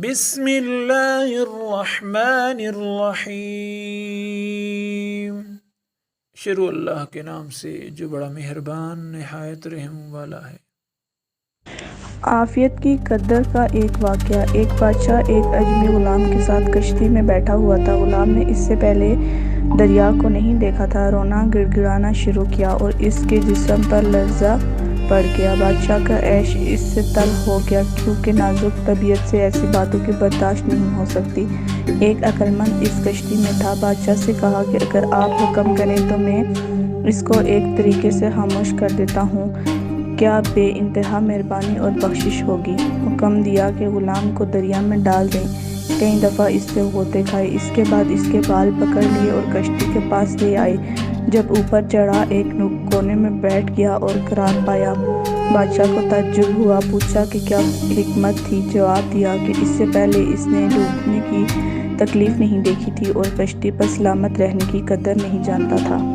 بسم اللہ الرحمن الرحیم۔ شروع اللہ کے نام سے جو بڑا مہربان نہایت رحم والا ہے۔ عافیت کی قدر کا ایک واقعہ۔ ایک بادشاہ ایک اجمی غلام کے ساتھ کشتی میں بیٹھا ہوا تھا۔ غلام نے اس سے پہلے دریا کو نہیں دیکھا تھا۔ رونا گڑ گڑانا شروع کیا اور اس کے جسم پر لرزہ پڑ گیا۔ بادشاہ کا عیش اس سے تلخ ہو گیا کیونکہ نازک طبیعت سے ایسی باتوں کی برداشت نہیں ہو سکتی۔ ایک عقل مند اس کشتی میں تھا۔ بادشاہ سے کہا کہ اگر آپ حکم کریں تو میں اس کو ایک طریقے سے خاموش کر دیتا ہوں، کیا بے انتہا مہربانی اور بخشش ہوگی۔ حکم دیا کہ غلام کو دریا میں ڈال دیں۔ کئی دفعہ اس سے غوطے کھائے، اس کے بعد اس کے بال پکڑ لیے اور کشتی کے پاس لے آئے۔ جب اوپر چڑھا ایک کونے میں بیٹھ گیا اور قرار پایا۔ بادشاہ کو تعجب ہوا، پوچھا کہ کیا حکمت تھی۔ جواب دیا کہ اس سے پہلے اس نے ڈوبنے کی تکلیف نہیں دیکھی تھی اور کشتی پر سلامت رہنے کی قدر نہیں جانتا تھا۔